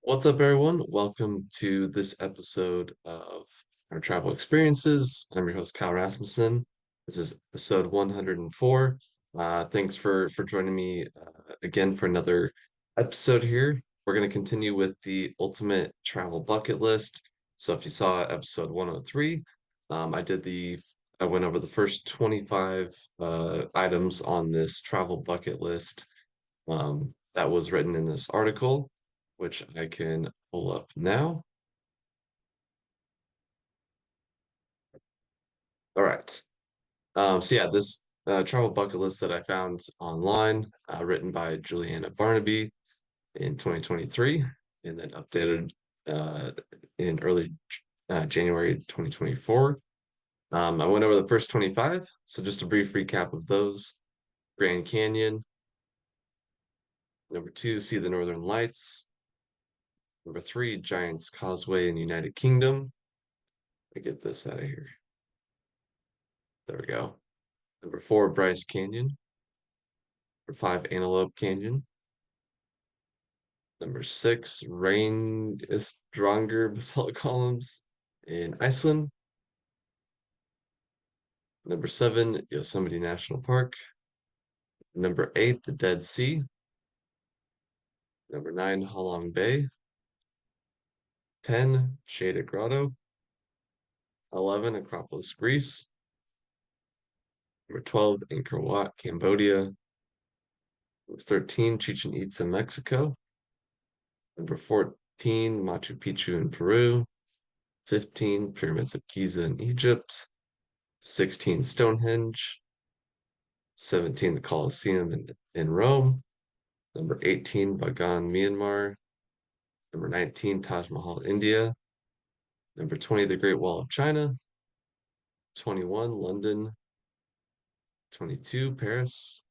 What's up, everyone? Welcome to this episode of our travel experiences. I'm your host, Kyle Rasmussen. This is episode 104. Thanks for joining me again for another episode here. We're going to continue with the ultimate travel bucket list. So if you saw episode 103, I went over the first 25 items on this travel bucket list that was written in this article, which I can pull up now. All right. So yeah, this travel bucket list that I found online, written by Julianna Barnaby in 2023, and then updated uh, in early January 2024. I went over the first 25, so just a brief recap of those. Grand Canyon. Number two, see the Northern Lights. Number three, Giant's Causeway in the United Kingdom. Let me get this out of here. There we go. Number four, Bryce Canyon. Number five, Antelope Canyon. Number six, Rain Stronger basalt columns in Iceland. Number seven, Yosemite National Park. Number eight, the Dead Sea. Number nine, Halong Bay. 10, Shada Grotto. 11, Acropolis, Greece. Number 12, Angkor Wat, Cambodia. Number 13, Chichen Itza, Mexico. Number 14, Machu Picchu in Peru. 15, Pyramids of Giza in Egypt. 16, Stonehenge. 17, the Colosseum in Rome. Number 18, Bagan, Myanmar. Number 19, Taj Mahal, India. Number 20, the Great Wall of China. 21, London. 22, Paris.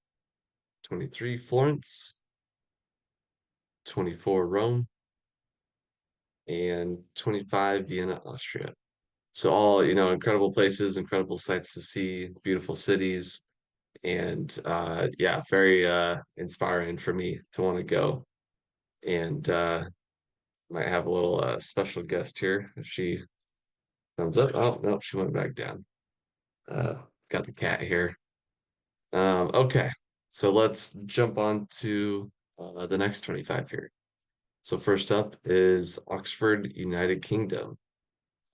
23, Florence. 24, Rome. And 25, Vienna, Austria. So all, incredible places, incredible sights to see, beautiful cities, and yeah, very inspiring for me to want to go. And might have a little special guest here if she comes up. Oh, no, she went back down. Got the cat here. Okay, so let's jump on to the next 25 here. So first up is Oxford, United Kingdom.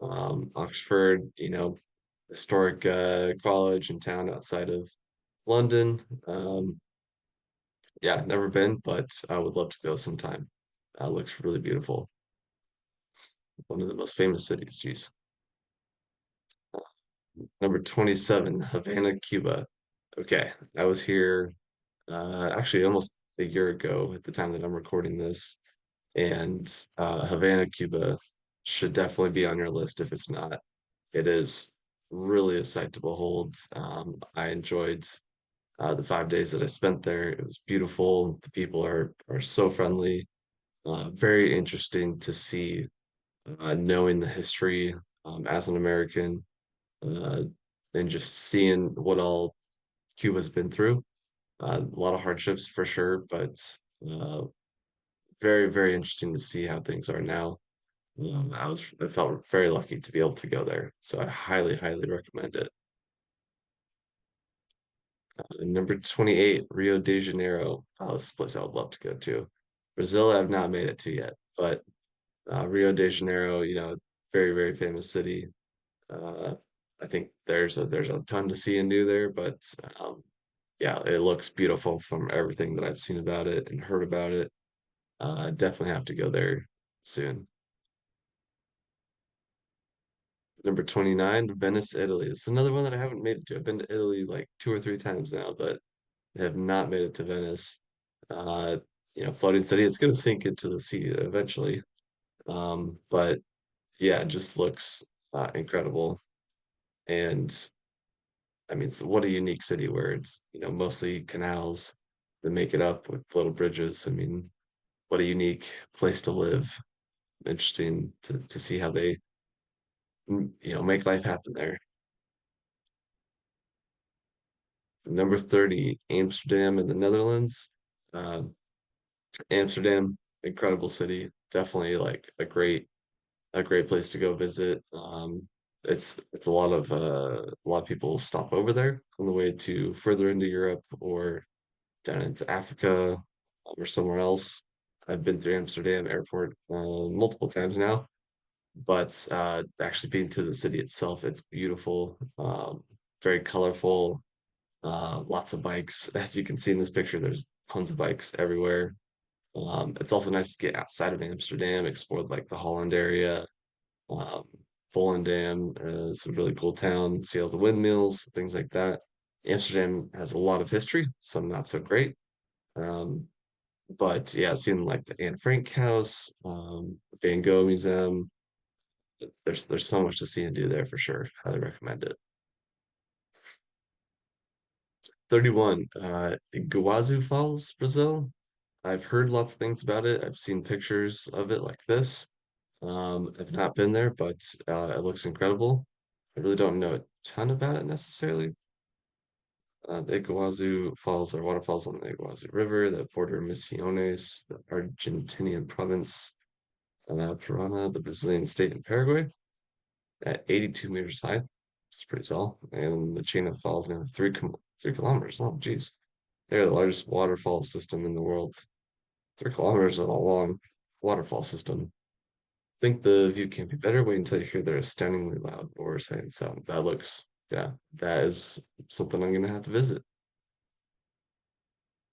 Oxford, historic college and town outside of London. Yeah, never been, but I would love to go sometime. Looks really beautiful. One of the most famous cities, geez. Number 27, Havana, Cuba. Okay, I was here actually almost a year ago at the time that I'm recording this, and Havana, Cuba should definitely be on your list if it's not. It is really a sight to behold. I enjoyed the 5 days that I spent there. It was beautiful. The people are so friendly. Very interesting to see, knowing the history as an American, uh, and just seeing what all Cuba's been through. A lot of hardships for sure, but uh, very, very interesting to see how things are now. I felt very lucky to be able to go there, so I highly, highly recommend it. Number 28, Rio de Janeiro. Oh, this is a place I would love to go to. Brazil, I've not made it to yet, but Rio de Janeiro, very, very famous city. Uh, I think there's a ton to see and do there, but yeah, it looks beautiful from everything that I've seen about it and heard about it. Definitely have to go there soon. Number 29, Venice, Italy. It's another one that I haven't made it to. I've been to Italy like two or three times now, but I have not made it to Venice. Uh, floating city, it's going to sink into the sea eventually. But yeah, it just looks incredible. And I mean, what a unique city where it's, mostly canals that make it up with little bridges. I mean, what a unique place to live. Interesting to see how they, make life happen there. Number 30, Amsterdam in the Netherlands. Um, Amsterdam. incredible city. Definitely like a great place to go visit. It's a lot of people stop over there on the way to further into Europe or down into Africa or somewhere else. I've been through Amsterdam airport multiple times now, but actually being to the city itself, it's beautiful, very colorful, lots of bikes. As you can see in this picture, there's tons of bikes everywhere. It's also nice to get outside of Amsterdam, explore like the Holland area. Um, Volendam is a really cool town. See all the windmills, things like that. Amsterdam has a lot of history, some not so great. Um, but yeah, seeing like the Anne Frank house, Van Gogh Museum, there's so much to see and do there for sure. Highly recommend it. 31, Iguazu Falls, Brazil. I've heard lots of things about it. I've seen pictures of it like this. I've not been there, but it looks incredible. I really don't know a ton about it necessarily. The Iguazu Falls are waterfalls on the Iguazu River that border Misiones, the Argentinian province, Parana, the Brazilian state, in Paraguay, at 82 meters high. It's pretty tall. And the chain of falls in 3 kilometers. Oh, geez. They're the largest waterfall system in the world. 3 kilometers is a long waterfall system. Think the view can't be better. Wait until you hear their astoundingly loud roar sighting sound. That looks, yeah, that is something I'm gonna have to visit.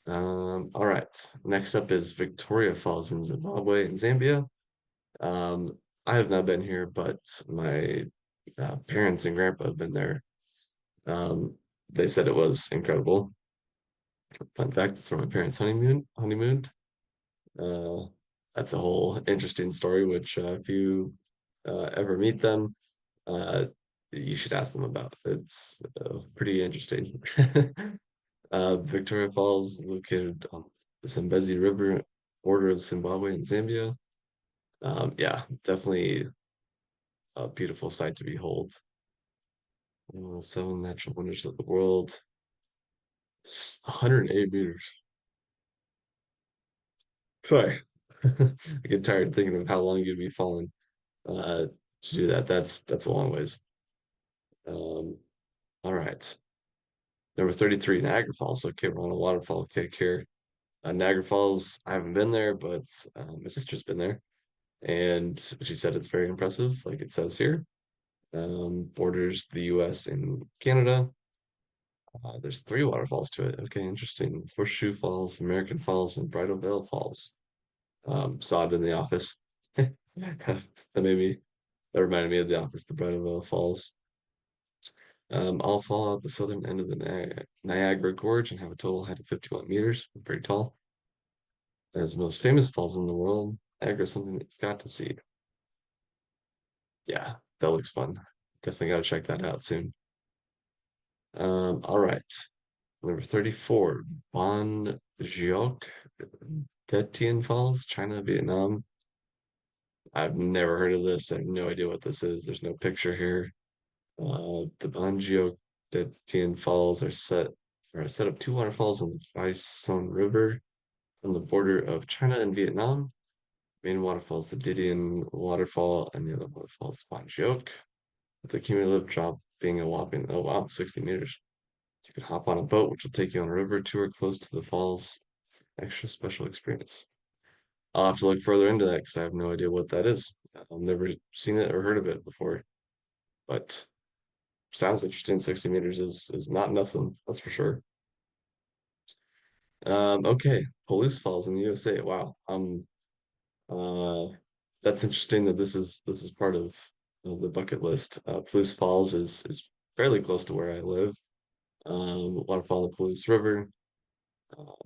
All right. Next up is Victoria Falls in Zimbabwe and Zambia. Um, I have not been here, but my parents and grandpa have been there. Um, they said it was incredible. Fun fact, it's where my parents honeymooned. Uh, that's a whole interesting story, which if you ever meet them, uh, you should ask them about. It's pretty interesting. Victoria Falls is located on the Zambezi River, border of Zimbabwe and Zambia. Yeah, definitely a beautiful sight to behold. 7 natural wonders of the world. 108 meters. Sorry. I get tired thinking of how long you'd be falling to do that. That's a long ways. Um, all right. Number 33, Niagara Falls. Okay, we're on a waterfall kick here. Niagara Falls, I haven't been there, but my sister's been there. And she said it's very impressive, like it says here. Borders the US and Canada. There's 3 waterfalls to it. Okay, interesting. Horseshoe Falls, American Falls, and Bridal Veil Falls. Saw it in the office. That made me, that reminded me of the office, the Bridal Veil Falls. All fall at the southern end of the Niagara Gorge and have a total height of 51 meters. Pretty tall. As the most famous falls in the world, Niagara is something that you got to see. Yeah, that looks fun. Definitely got to check that out soon. All right. Number 34, Bon Gioc, Tien Falls, China, Vietnam. I've never heard of this. I have no idea what this is. There's no picture here. The Bon Gioc Tien Falls are a set of 2 waterfalls on the Vai Son River on the border of China and Vietnam. Main waterfall is the Didian waterfall, and the other waterfall is the Bon Gioc, with the cumulative drop being a whopping, oh wow, 60 meters. You can hop on a boat, which will take you on a river tour close to the falls. Extra special experience. I'll have to look further into that because I have no idea what that is. I've never seen it or heard of it before, but sounds interesting. 60 meters is not nothing, that's for sure. Okay, Palouse Falls in the USA. Wow. Uh, that's interesting that this is part of the bucket list. Palouse Falls is fairly close to where I live. Waterfall of Palouse River,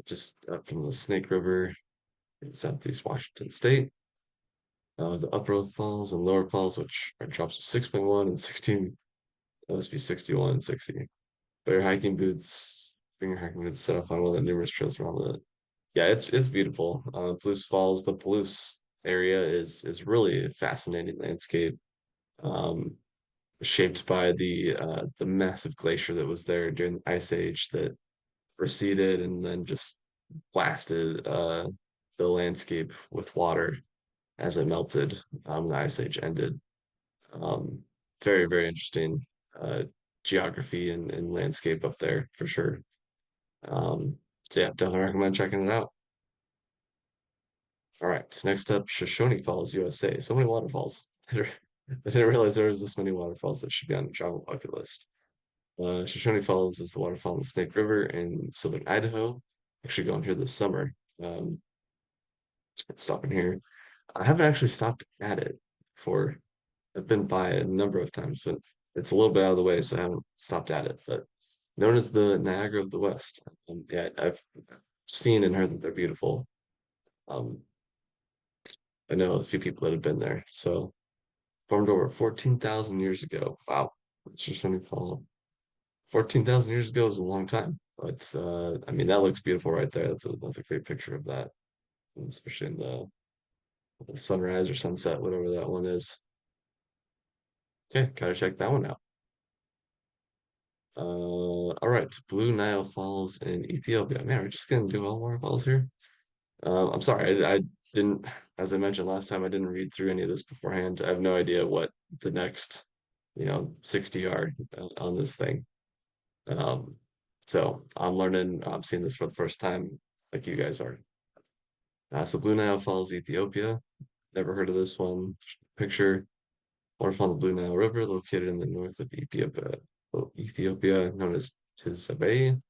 just up from the Snake River in Southeast Washington State. The Upper Falls and Lower Falls, which are drops of 6.1 and 16, that must be 61 and 60. Bring your hiking boots, set off on one of the numerous trails around the. Yeah, it's beautiful. Palouse Falls, the Palouse area is really a fascinating landscape, um, shaped by the massive glacier that was there during the Ice Age that receded and then just blasted. the landscape with water as it melted. The ice age ended. Um, very, very interesting uh, geography and landscape up there for sure. So yeah, definitely recommend checking it out. All right, next up, Shoshone Falls, USA. So many waterfalls. I didn't realize there was this many waterfalls that should be on the travel bucket list. Shoshone Falls is the waterfall in the Snake River in southern Idaho. Actually going here this summer. Um, stopping here. I haven't actually stopped at it before. I've been by a number of times, but it's a little bit out of the way, so I haven't stopped at it. But known as the Niagara of the West. Yeah, I've seen and heard that they're beautiful. Um, I know a few people that have been there. So formed over 14,000 years ago. Wow. It's just when you follow 14,000 years ago is a long time. But I mean that looks beautiful right there. That's a great picture of that, especially in the sunrise or sunset, whatever that one is. Okay, gotta check that one out. All right, Blue Nile Falls in Ethiopia. Man, we're just gonna do all waterfalls here. I'm sorry, I didn't, as I mentioned last time, I didn't read through any of this beforehand. I have no idea what the next, 60 are on this thing. Um, so I'm learning, I'm seeing this for the first time, like you guys are. So Blue Nile Falls, Ethiopia. Never heard of this one. Picture waterfall on the Blue Nile River, located in the north of Ethiopia, known as Tizabe,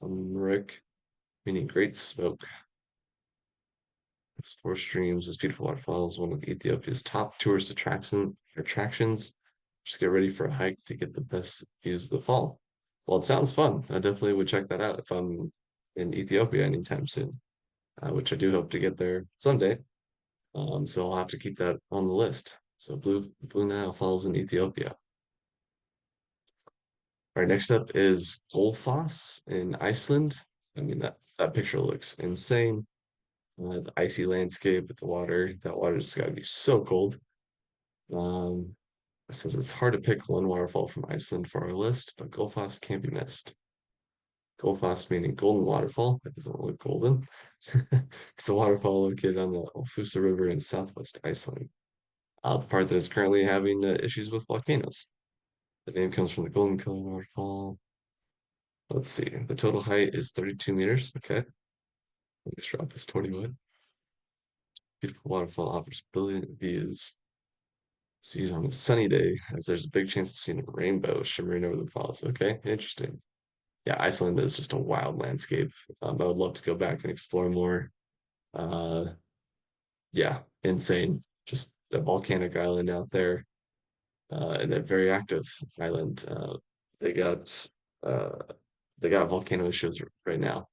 Rick, meaning Great Smoke. It's four streams. This beautiful waterfall is one of Ethiopia's top tourist attractions. Just get ready for a hike to get the best views of the fall. Well, it sounds fun. I definitely would check that out if I'm in Ethiopia anytime soon, which I do hope to get there someday. So I'll have to keep that on the list. So Blue Nile Falls in Ethiopia. All right, next up is Goldfoss in Iceland. I mean that picture looks insane. The icy landscape with the water. That water just got to be so cold. Um, it says it's hard to pick one waterfall from Iceland for our list, but Gullfoss can't be missed. Gullfoss meaning golden waterfall. That doesn't look golden. It's a waterfall located on the Ofusa River in southwest Iceland. The part that is currently having issues with volcanoes. The name comes from the Golden Color waterfall. Let's see. The total height is 32 meters. Okay. This drop is 21. Beautiful waterfall offers brilliant views. See it on a sunny day, as there's a big chance of seeing a rainbow shimmering over the falls. Okay, interesting. Yeah, Iceland is just a wild landscape. I would love to go back and explore more. Uh, yeah, insane. Just a volcanic island out there, and a very active island. They got uh, they got volcano issues right now.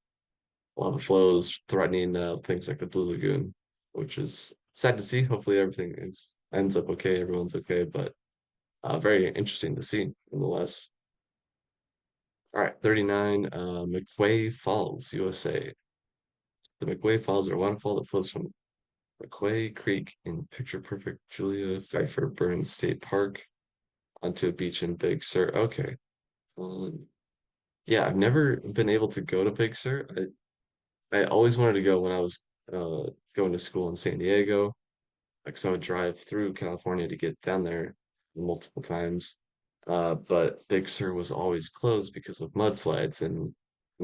Lava flows threatening things like the Blue Lagoon, which is sad to see. Hopefully everything is ends up okay, everyone's okay, but very interesting to see nonetheless. All right, 39, McQuay Falls, USA. The McQuay Falls are a waterfall that flows from McQuay Creek in picture perfect Julia Pfeiffer Burns State Park onto a beach in Big Sur. Okay. Um, yeah, I've never been able to go to Big Sur. I always wanted to go when I was going to school in San Diego. Like, so I would drive through California to get down there multiple times. But Big Sur was always closed because of mudslides and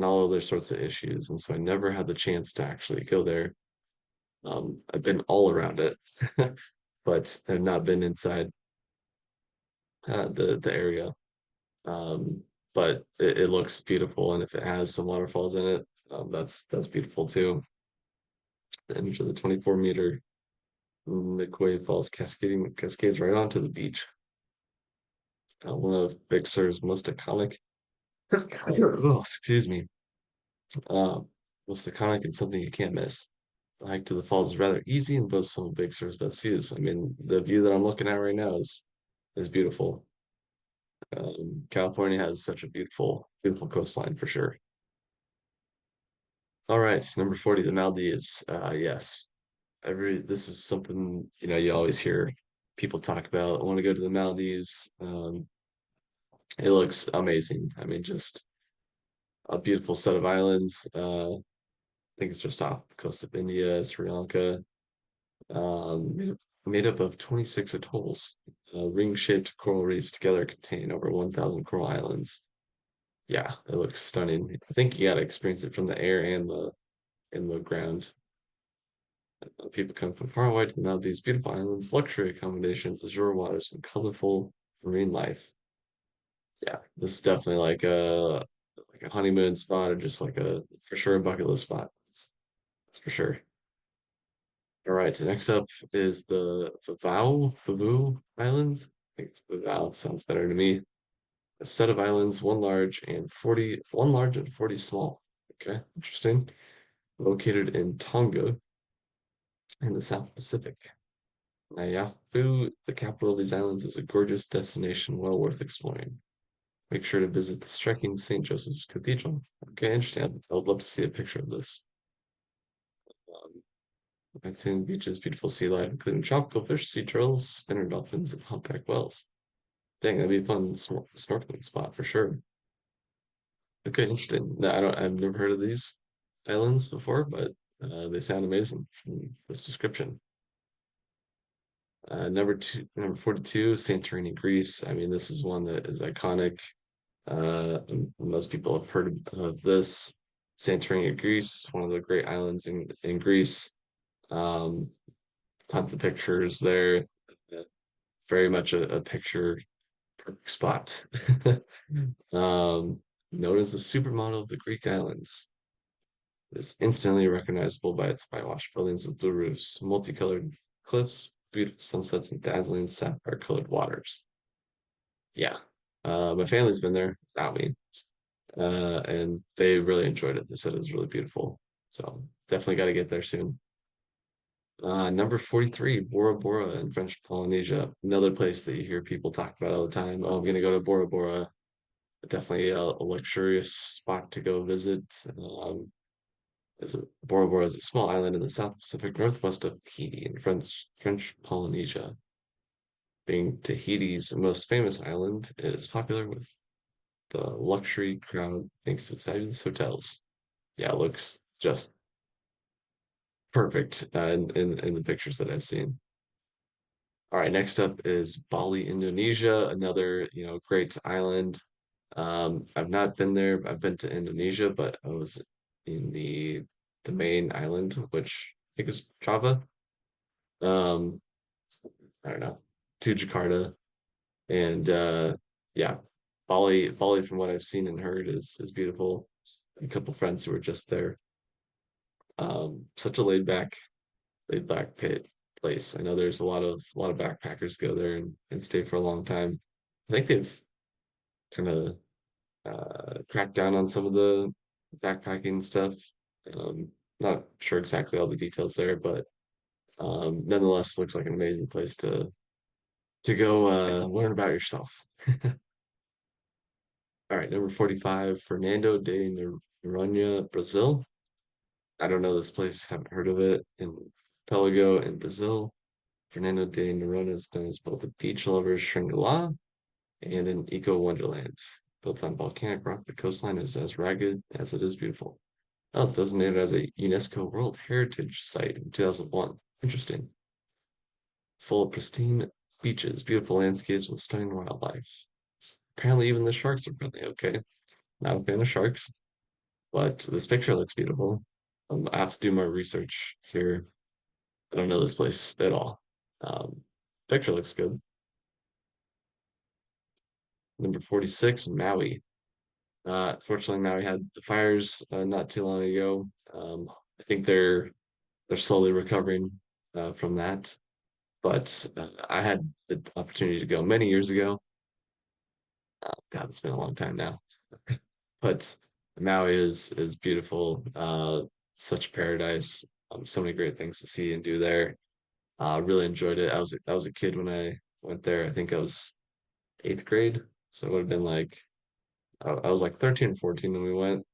all other sorts of issues. And so I never had the chance to actually go there. I've been all around it, but have not been inside the area. Um, but it looks beautiful, and if it has some waterfalls in it, that's beautiful too. The image of the 24-meter McQuay Falls cascades right onto the beach. One of Big Sur's most iconic. Oh, excuse me. Uh, most iconic and something you can't miss. The hike to the falls is rather easy and boasts some of Big Sur's best views. I mean, the view that I'm looking at right now is beautiful. California has such a beautiful, beautiful coastline for sure. All right, number 40, the Maldives. Yes, this is something you always hear people talk about. I want to go to the Maldives. It looks amazing. I mean, just a beautiful set of islands. think it's just off the coast of India, Sri Lanka. Made up of 26 atolls. Ring-shaped coral reefs together contain over 1,000 coral islands. Yeah, it looks stunning. I think you gotta experience it from the air and the ground. People come from far away to know these beautiful islands, luxury accommodations, azure waters, and colorful marine life. Yeah, this is definitely like a honeymoon spot or just like a for sure a bucket list spot. That's for sure. All right, so next up is the Favu Islands. I think it's Vavau, sounds better to me. A set of islands, one large and 40 small. Okay, interesting. Located in Tonga in the South Pacific. Nayafu, the capital of these islands, is a gorgeous destination well worth exploring. Make sure to visit the striking St. Joseph's Cathedral. Okay, interesting. I would love to see a picture of this. Um, Sightseeing beaches, beautiful sea life, including tropical fish, sea turtles, spinner dolphins, and humpback whales. Dang, that'd be a fun snorkeling spot for sure. Okay, interesting. No, I've never heard of these islands before, but they sound amazing from this description. Number 42, Santorini, Greece. I mean, this is one that is iconic. And most people have heard of this. Santorini, Greece, one of the great islands in Greece. Um, Tons of pictures there. Uh, Very much a picture perfect spot. Um, Known as the supermodel of the Greek islands. It's instantly recognizable by its whitewashed buildings with blue roofs, multicolored cliffs, beautiful sunsets, and dazzling sapphire-colored waters. Yeah. My family's been there without me, and they really enjoyed it. They said it was really beautiful. So definitely got to get there soon. Number 43, Bora Bora in French Polynesia. Another place that you hear people talk about all the time. Oh, I'm gonna go to Bora Bora. Definitely a luxurious spot to go visit. Bora Bora is a small island in the South Pacific northwest of Tahiti in French Polynesia. Being Tahiti's most famous island, it is popular with the luxury crowd thanks to its fabulous hotels. Yeah, it looks just perfect in the pictures that I've seen. All right, next up is Bali, Indonesia, another, great island. I've not been there. I've been to Indonesia, but I was in the main island, which I think is Java. Um, I don't know, to Jakarta. And yeah, Bali from what I've seen and heard is beautiful. A couple friends who were just there. Such a laid back pit place. I know there's a lot of backpackers go there and stay for a long time. I think they've kind of cracked down on some of the backpacking stuff. Um, Not sure exactly all the details there, but nonetheless, looks like an amazing place to go learn about yourself. All right, number 45, Fernando de Noronha, Brazil. I don't know this place, haven't heard of it. In Pelago in Brazil, Fernando de Noronha is known as both a beach lover's Shangri-La and an eco wonderland. Built on volcanic rock, the coastline is as rugged as it is beautiful. That was designated as a UNESCO World Heritage Site in 2001. Interesting. Full of pristine beaches, beautiful landscapes, and stunning wildlife. Apparently, even the sharks are friendly. Okay, not a fan of sharks, but this picture looks beautiful. I have to do more research here. I don't know this place at all. Um, Picture looks good. Number 46, Maui. Fortunately, Maui had the fires not too long ago. I think they're slowly recovering from that. But I had the opportunity to go many years ago. God, it's been a long time now. But Maui is beautiful. Such paradise. So many great things to see and do there. Really enjoyed it. I was a kid when I went there. I think I was eighth grade, so it would have been like I was like 13 or 14 when we went,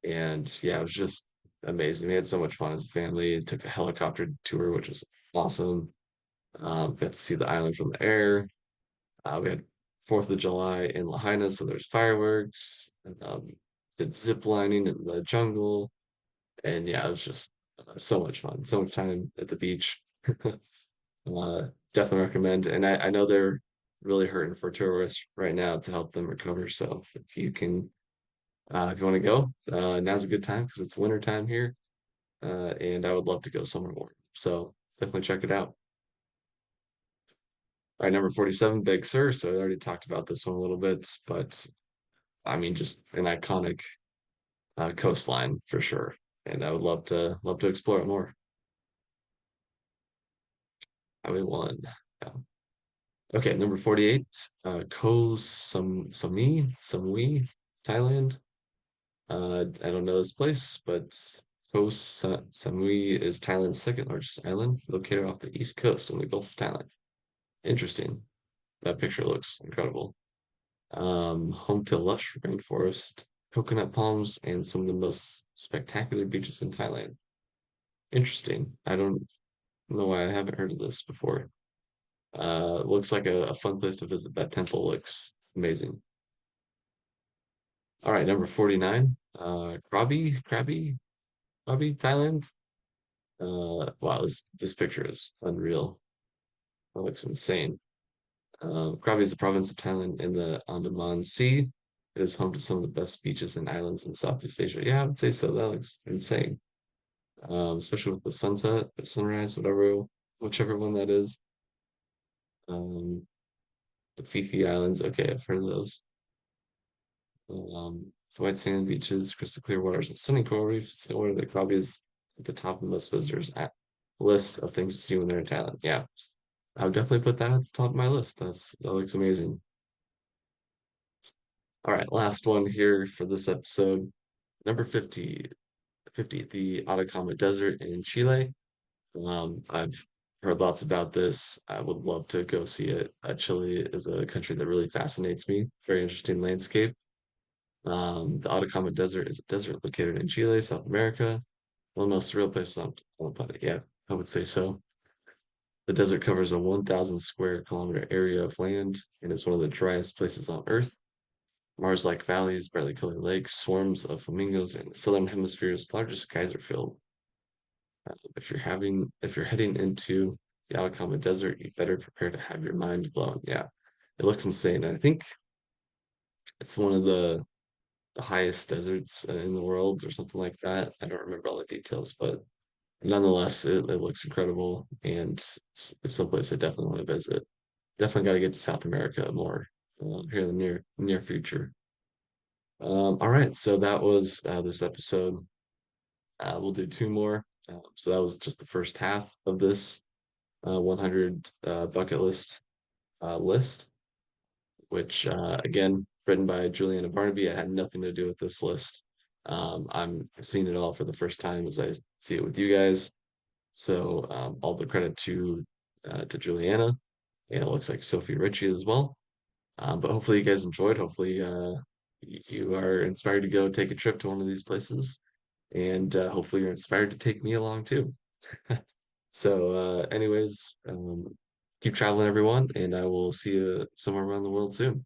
and yeah, it was just amazing. We had so much fun as a family. Took a helicopter tour, which was awesome. Got to see the island from the air. We had Fourth of July in Lahaina, so there's fireworks. And, did zip lining in the jungle. And yeah, it was just so much fun, so much time at the beach. Definitely recommend. And I know they're really hurting for tourists right now to help them recover. So if you can, if you want to go, now's a good time because it's winter time here. And I would love to go somewhere warm. So definitely check it out. All right, number 47, Big Sur. So I already talked about this one a little bit, but I mean, just an iconic coastline for sure. And I would love to explore it more. Highway one. Yeah. Okay, number 48, Koh Samui, Thailand. I don't know this place, but Samui is Thailand's second largest island, located off the east coast on the Gulf of Thailand. Interesting. That picture looks incredible. Home to lush rainforest, coconut palms, and some of the most spectacular beaches in Thailand. Interesting. I don't know why I haven't heard of this before. Looks like a fun place to visit. That temple looks amazing. All right, number 49, Krabi, Thailand. Wow, this picture is unreal. That looks insane. Krabi is a province of Thailand in the Andaman Sea. It is home to some of the best beaches and islands in Southeast Asia. Yeah, I would say so. That looks insane. Especially with the sunset or sunrise, whichever one that is. Um, the Fifi Islands. Okay, I've heard of those. The white sand beaches, crystal clear waters, and stunning coral reefs. No wonder that Krabi is at the top of most visitors at list of things to see when they're in Thailand. Yeah, I would definitely put that at the top of my list. That looks amazing. All right, last one here for this episode. Number 50, the Atacama Desert in Chile. I've heard lots about this. I would love to go see it. Chile is a country that really fascinates me. Very interesting landscape. The Atacama Desert is a desert located in Chile, South America. One of the most surreal places on the planet. Yeah, I would say so. The desert covers a 1,000 square kilometer area of land and is one of the driest places on Earth. Mars-like valleys, brightly colored lakes, swarms of flamingos, and the southern hemisphere's largest geyser field. If you're heading into the Atacama Desert, you better prepare to have your mind blown. Yeah, it looks insane. I think it's one of the highest deserts in the world or something like that. I don't remember all the details, but nonetheless, it looks incredible and it's someplace I definitely want to visit. Definitely got to get to South America more here in the near future. All right, so that was this episode. We'll do two more. So that was just the first half of this 100 bucket list, which again written by Julianna Barnaby. I had nothing to do with this list. I'm seeing it all for the first time as I see it with you guys. So all the credit to Juliana, and it looks like Sophie Ritchie as well. But hopefully you guys enjoyed. Hopefully you are inspired to go take a trip to one of these places, and hopefully you're inspired to take me along too. So, anyways, keep traveling, everyone, and I will see you somewhere around the world soon.